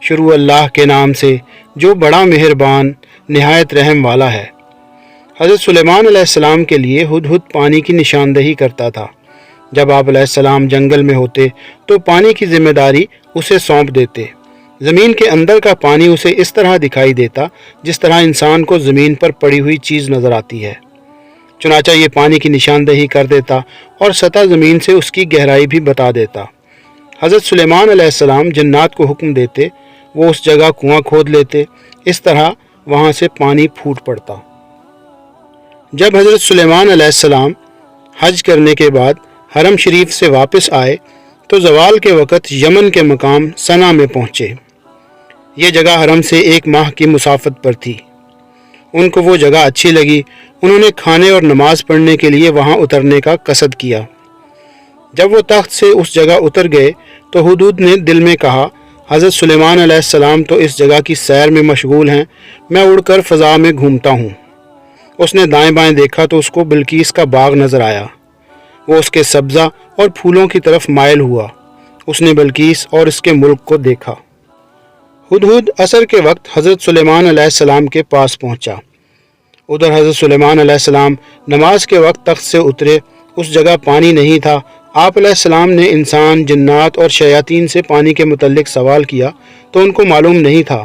شروع اللہ کے نام سے جو بڑا مہربان نہایت رحم والا ہے۔ حضرت سلیمان علیہ السلام کے لیے ہدہد پانی کی نشاندہی کرتا تھا۔ جب آپ علیہ السلام جنگل میں ہوتے تو پانی کی ذمہ داری اسے سونپ دیتے۔ زمین کے اندر کا پانی اسے اس طرح دکھائی دیتا جس طرح انسان کو زمین پر پڑی ہوئی چیز نظر آتی ہے۔ چنانچہ یہ پانی کی نشاندہی کر دیتا اور سطح زمین سے اس کی گہرائی بھی بتا دیتا۔ حضرت سلیمان علیہ السلام جنات کو حکم دیتے، وہ اس جگہ کنواں کھود لیتے، اس طرح وہاں سے پانی پھوٹ پڑتا۔ جب حضرت سلیمان علیہ السلام حج کرنے کے بعد حرم شریف سے واپس آئے تو زوال کے وقت یمن کے مقام صنعا میں پہنچے۔ یہ جگہ حرم سے 1 ماہ کی مسافت پر تھی۔ ان کو وہ جگہ اچھی لگی، انہوں نے کھانے اور نماز پڑھنے کے لیے وہاں اترنے کا قصد کیا۔ جب وہ تخت سے اس جگہ اتر گئے تو ہدہد نے دل میں کہا، حضرت سلیمان علیہ السلام تو اس جگہ کی سیر میں مشغول ہیں، میں اڑ کر فضا میں گھومتا ہوں۔ اس نے دائیں بائیں دیکھا تو اس کو بلقیس کا باغ نظر آیا۔ وہ اس کے سبزہ اور پھولوں کی طرف مائل ہوا۔ اس نے بلقیس اور اس کے ملک کو دیکھا۔ ہدہد عصر کے وقت حضرت سلیمان علیہ السلام کے پاس پہنچا۔ ادھر حضرت سلیمان علیہ السلام نماز کے وقت تخت سے اترے، اس جگہ پانی نہیں تھا۔ آپ علیہ السلام نے انسان، جنات اور شیاطین سے پانی کے متعلق سوال کیا تو ان کو معلوم نہیں تھا۔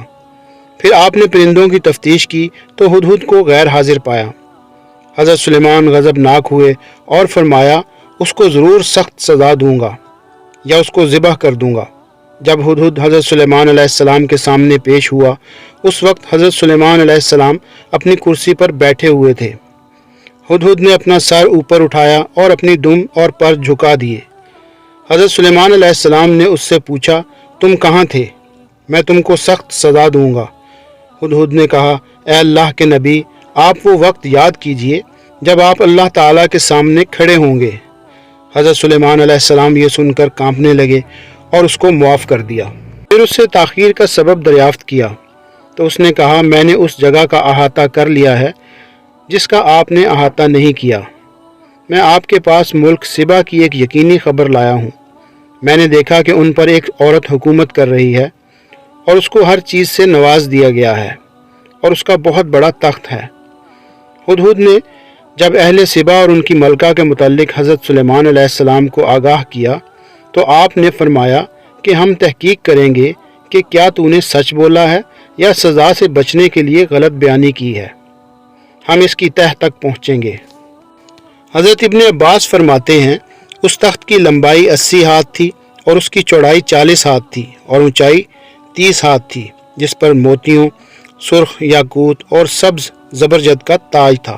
پھر آپ نے پرندوں کی تفتیش کی تو ہدہد کو غیر حاضر پایا۔ حضرت سلیمان غضبناک ہوئے اور فرمایا، اس کو ضرور سخت سزا دوں گا یا اس کو ذبح کر دوں گا۔ جب ہدہد حضرت سلیمان علیہ السلام کے سامنے پیش ہوا، اس وقت حضرت سلیمان علیہ السلام اپنی کرسی پر بیٹھے ہوئے تھے۔ ہدہد نے اپنا سر اوپر اٹھایا اور اپنی دم اور پر جھکا دیے۔ حضرت سلیمان علیہ السلام نے اس سے پوچھا، تم کہاں تھے؟ میں تم کو سخت سزا دوں گا۔ ہدہد نے کہا، اے اللہ کے نبی، آپ وہ وقت یاد کیجئے جب آپ اللہ تعالیٰ کے سامنے کھڑے ہوں گے۔ حضرت سلیمان علیہ السلام یہ سن کر کانپنے لگے اور اس کو معاف کر دیا۔ پھر اس سے تاخیر کا سبب دریافت کیا تو اس نے کہا، میں نے اس جگہ کا احاطہ کر لیا ہے جس کا آپ نے احاطہ نہیں کیا۔ میں آپ کے پاس ملک سبا کی ایک یقینی خبر لایا ہوں۔ میں نے دیکھا کہ ان پر ایک عورت حکومت کر رہی ہے اور اس کو ہر چیز سے نواز دیا گیا ہے اور اس کا بہت بڑا تخت ہے۔ ہدہد نے جب اہل سبا اور ان کی ملکہ کے متعلق حضرت سلیمان علیہ السلام کو آگاہ کیا تو آپ نے فرمایا کہ ہم تحقیق کریں گے کہ کیا تو نے سچ بولا ہے یا سزا سے بچنے کے لیے غلط بیانی کی ہے۔ ہم اس کی تہہ تک پہنچیں گے۔ حضرت ابن عباس فرماتے ہیں، اس تخت کی لمبائی 80 ہاتھ تھی اور اس کی چوڑائی 40 ہاتھ تھی اور اونچائی 30 ہاتھ تھی، جس پر موتیوں، سرخ یاقوت اور سبز زبرجد کا تاج تھا۔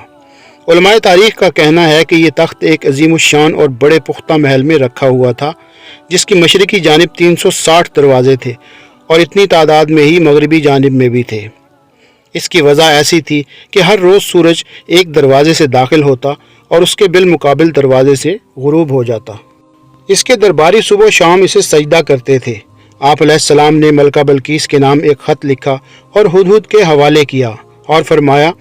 علماء تاریخ کا کہنا ہے کہ یہ تخت ایک عظیم الشان اور بڑے پختہ محل میں رکھا ہوا تھا، جس کی مشرقی جانب 360 دروازے تھے اور اتنی تعداد میں ہی مغربی جانب میں بھی تھے۔ اس کی وجہ ایسی تھی کہ ہر روز سورج ایک دروازے سے داخل ہوتا اور اس کے بالمقابل دروازے سے غروب ہو جاتا۔ اس کے درباری صبح و شام اسے سجدہ کرتے تھے۔ آپ علیہ السلام نے ملکہ بلقیس کے نام ایک خط لکھا اور ہدہد کے حوالے کیا اور فرمایا،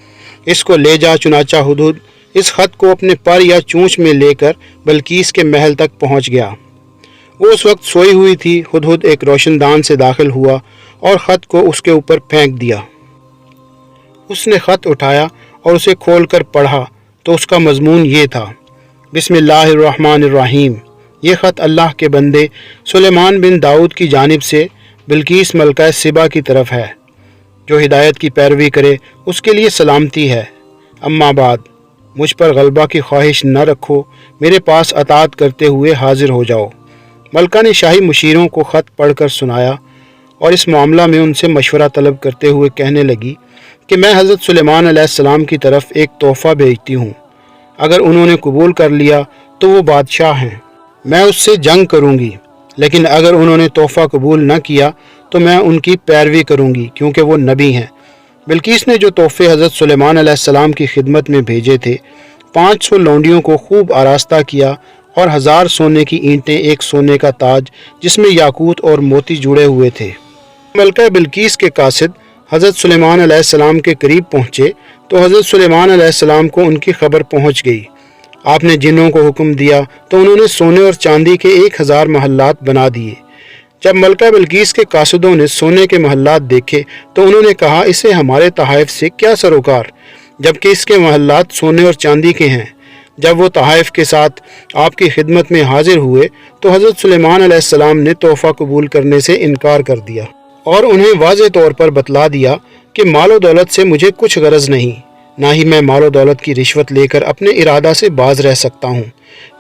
اس کو لے جا۔ چنانچہ ہدہد اس خط کو اپنے پر یا چونچ میں لے کر بلقیس کے محل تک پہنچ گیا۔ وہ اس وقت سوئی ہوئی تھی۔ ہدہد ایک روشن دان سے داخل ہوا اور خط کو اس کے اوپر پھینک دیا۔ اس نے خط اٹھایا اور اسے کھول کر پڑھا تو اس کا مضمون یہ تھا، بسم اللہ الرحمن الرحیم۔ یہ خط اللہ کے بندے سلیمان بن داؤد کی جانب سے بلقیس ملکہ سبا کی طرف ہے۔ جو ہدایت کی پیروی کرے اس کے لیے سلامتی ہے۔ اما بعد، مجھ پر غلبہ کی خواہش نہ رکھو، میرے پاس اطاعت کرتے ہوئے حاضر ہو جاؤ۔ ملکہ نے شاہی مشیروں کو خط پڑھ کر سنایا اور اس معاملہ میں ان سے مشورہ طلب کرتے ہوئے کہنے لگی کہ میں حضرت سلیمان علیہ السلام کی طرف ایک تحفہ بھیجتی ہوں۔ اگر انہوں نے قبول کر لیا تو وہ بادشاہ ہیں، میں اس سے جنگ کروں گی، لیکن اگر انہوں نے تحفہ قبول نہ کیا تو میں ان کی پیروی کروں گی، کیونکہ وہ نبی ہیں۔ بلقیس نے جو تحفے حضرت سلیمان علیہ السلام کی خدمت میں بھیجے تھے، 500 لونڈیوں کو خوب آراستہ کیا اور 1000 سونے کی اینٹیں، ایک سونے کا تاج جس میں یاقوت اور موتی جڑے ہوئے تھے۔ ملکہ بلقیس کے قاصد حضرت سلیمان علیہ السلام کے قریب پہنچے تو حضرت سلیمان علیہ السلام کو ان کی خبر پہنچ گئی۔ آپ نے جنوں کو حکم دیا تو انہوں نے سونے اور چاندی کے 1000 محلات بنا دیے، جب ملکہ بلقیس کے قاصدوں نے سونے کے محلات دیکھے تو انہوں نے کہا اسے ہمارے تحائف سے کیا سروکار، جبکہ اس کے محلات سونے اور چاندی کے ہیں۔ جب وہ تحائف کے ساتھ آپ کی خدمت میں حاضر ہوئے تو حضرت سلیمان علیہ السلام نے تحفہ قبول کرنے سے انکار کر دیا اور انہیں واضح طور پر بتلا دیا کہ مال و دولت سے مجھے کچھ غرض نہیں، نہ ہی میں مال و دولت کی رشوت لے کر اپنے ارادہ سے باز رہ سکتا ہوں۔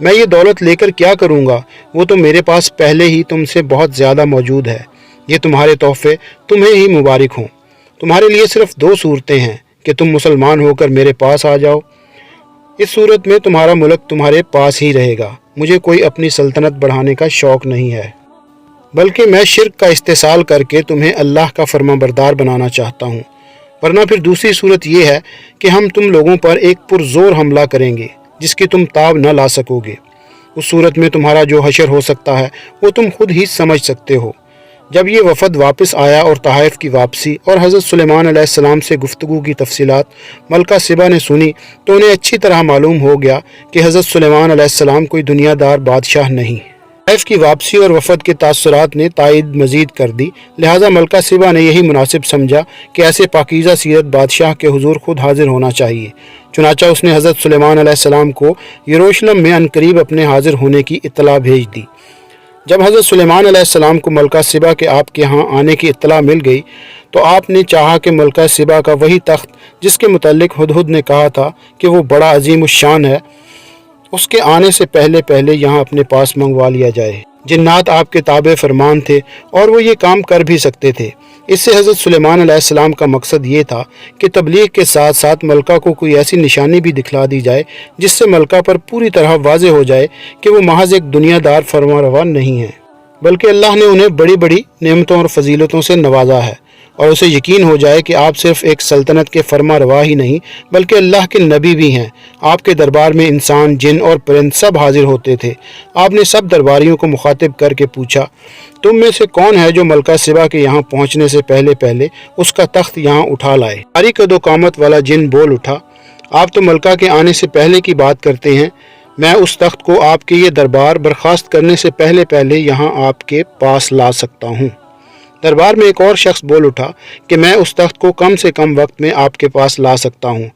میں یہ دولت لے کر کیا کروں گا، وہ تو میرے پاس پہلے ہی تم سے بہت زیادہ موجود ہے۔ یہ تمہارے تحفے تمہیں ہی مبارک ہوں۔ تمہارے لیے صرف 2 صورتیں ہیں کہ تم مسلمان ہو کر میرے پاس آ جاؤ، اس صورت میں تمہارا ملک تمہارے پاس ہی رہے گا۔ مجھے کوئی اپنی سلطنت بڑھانے کا شوق نہیں ہے، بلکہ میں شرک کا استحصال کر کے تمہیں اللہ کا فرما بردار بنانا چاہتا ہوں، ورنہ پھر دوسری صورت یہ ہے کہ ہم تم لوگوں پر ایک پرزور حملہ کریں گے جس کی تم تاب نہ لا سکو گے۔ اس صورت میں تمہارا جو حشر ہو سکتا ہے وہ تم خود ہی سمجھ سکتے ہو۔ جب یہ وفد واپس آیا اور تحائف کی واپسی اور حضرت سلیمان علیہ السلام سے گفتگو کی تفصیلات ملکہ سبا نے سنی تو انہیں اچھی طرح معلوم ہو گیا کہ حضرت سلیمان علیہ السلام کوئی دنیا دار بادشاہ نہیں۔ تحائف کی واپسی اور وفد کے تاثرات نے تائید مزید کر دی، لہٰذا ملکہ سبا نے یہی مناسب سمجھا کہ ایسے پاکیزہ سیرت بادشاہ کے حضور خود حاضر ہونا چاہیے۔ چنانچہ اس نے حضرت سلیمان علیہ السلام کو یروشلم میں عنقریب اپنے حاضر ہونے کی اطلاع بھیج دی۔ جب حضرت سلیمان علیہ السلام کو ملکہ سبا کے آپ کے ہاں آنے کی اطلاع مل گئی تو آپ نے چاہا کہ ملکہ سبا کا وہی تخت جس کے متعلق ہدہد نے کہا تھا کہ وہ بڑا عظیم الشان ہے، اس کے آنے سے پہلے یہاں اپنے پاس منگوا لیا جائے۔ جنات آپ کے تابع فرمان تھے اور وہ یہ کام کر بھی سکتے تھے۔ اس سے حضرت سلیمان علیہ السلام کا مقصد یہ تھا کہ تبلیغ کے ساتھ ساتھ ملکہ کو کوئی ایسی نشانی بھی دکھلا دی جائے جس سے ملکہ پر پوری طرح واضح ہو جائے کہ وہ محض ایک دنیا دار فرما روا نہیں ہے، بلکہ اللہ نے انہیں بڑی بڑی نعمتوں اور فضیلتوں سے نوازا ہے، اور اسے یقین ہو جائے کہ آپ صرف ایک سلطنت کے فرما روا ہی نہیں بلکہ اللہ کے نبی بھی ہیں۔ آپ کے دربار میں انسان، جن اور پرند سب حاضر ہوتے تھے۔ آپ نے سب درباریوں کو مخاطب کر کے پوچھا، تم میں سے کون ہے جو ملکہ سبا کے یہاں پہنچنے سے پہلے اس کا تخت یہاں اٹھا لائے؟ بھاری قد و قامت والا جن بول اٹھا، آپ تو ملکہ کے آنے سے پہلے کی بات کرتے ہیں، میں اس تخت کو آپ کے یہ دربار برخاست کرنے سے پہلے یہاں آپ کے پاس لا سکتا ہوں۔ دربار میں ایک اور شخص بول اٹھا کہ میں اس تخت کو کم سے کم وقت میں آپ کے پاس لا سکتا ہوں۔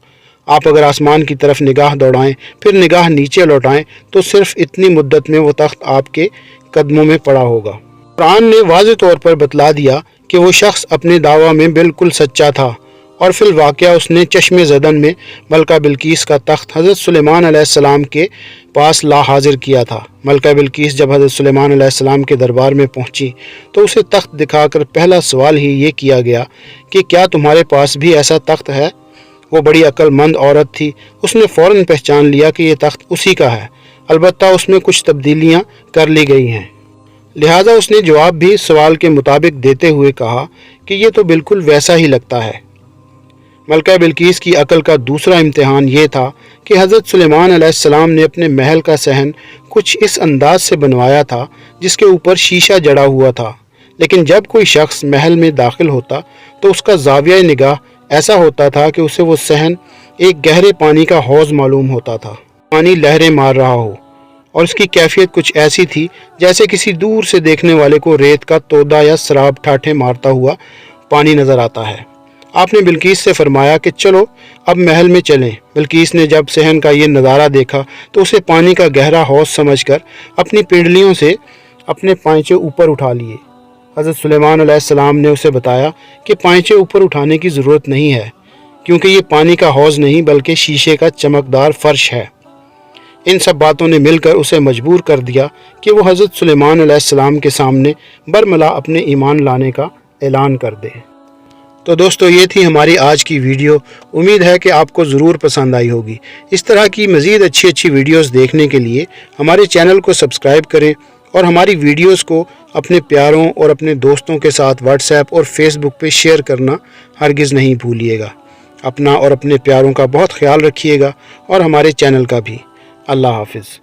آپ اگر آسمان کی طرف نگاہ دوڑائیں پھر نگاہ نیچے لوٹائیں تو صرف اتنی مدت میں وہ تخت آپ کے قدموں میں پڑا ہوگا۔ قرآن نے واضح طور پر بتلا دیا کہ وہ شخص اپنے دعویٰ میں بالکل سچا تھا، اور فی الواقعہ اس نے چشم زدن میں ملکہ بلقیس کا تخت حضرت سلیمان علیہ السلام کے پاس لا حاضر کیا تھا۔ ملکہ بلقیس جب حضرت سلیمان علیہ السلام کے دربار میں پہنچی تو اسے تخت دکھا کر پہلا سوال ہی یہ کیا گیا کہ کیا تمہارے پاس بھی ایسا تخت ہے؟ وہ بڑی عقل مند عورت تھی، اس نے فوراً پہچان لیا کہ یہ تخت اسی کا ہے، البتہ اس میں کچھ تبدیلیاں کر لی گئی ہیں، لہٰذا اس نے جواب بھی سوال کے مطابق دیتے ہوئے کہا کہ یہ تو بالکل ویسا ہی لگتا ہے۔ ملکہ بلقیس کی عقل کا دوسرا امتحان یہ تھا کہ حضرت سلیمان علیہ السلام نے اپنے محل کا صحن کچھ اس انداز سے بنوایا تھا جس کے اوپر شیشہ جڑا ہوا تھا، لیکن جب کوئی شخص محل میں داخل ہوتا تو اس کا زاویہ نگاہ ایسا ہوتا تھا کہ اسے وہ صحن ایک گہرے پانی کا حوض معلوم ہوتا تھا، پانی لہریں مار رہا ہو، اور اس کی کیفیت کچھ ایسی تھی جیسے کسی دور سے دیکھنے والے کو ریت کا تودا یا سراب ٹھاٹھے مارتا ہوا پانی نظر آتا ہے۔ آپ نے بلقیس سے فرمایا کہ چلو اب محل میں چلیں۔ بلقیس نے جب صحن کا یہ نظارہ دیکھا تو اسے پانی کا گہرا حوض سمجھ کر اپنی پنڈلیوں سے اپنے پائنچے اوپر اٹھا لیے۔ حضرت سلیمان علیہ السلام نے اسے بتایا کہ پائنچے اوپر اٹھانے کی ضرورت نہیں ہے، کیونکہ یہ پانی کا حوض نہیں بلکہ شیشے کا چمکدار فرش ہے۔ ان سب باتوں نے مل کر اسے مجبور کر دیا کہ وہ حضرت سلیمان علیہ السلام کے سامنے برملا اپنے ایمان لانے کا اعلان کر دے۔ تو دوستو، یہ تھی ہماری آج کی ویڈیو، امید ہے کہ آپ کو ضرور پسند آئی ہوگی۔ اس طرح کی مزید اچھی ویڈیوز دیکھنے کے لیے ہمارے چینل کو سبسکرائب کریں اور ہماری ویڈیوز کو اپنے پیاروں اور اپنے دوستوں کے ساتھ واٹس ایپ اور فیس بک پہ شیئر کرنا ہرگز نہیں بھولیے گا۔ اپنا اور اپنے پیاروں کا بہت خیال رکھیے گا اور ہمارے چینل کا بھی۔ اللہ حافظ۔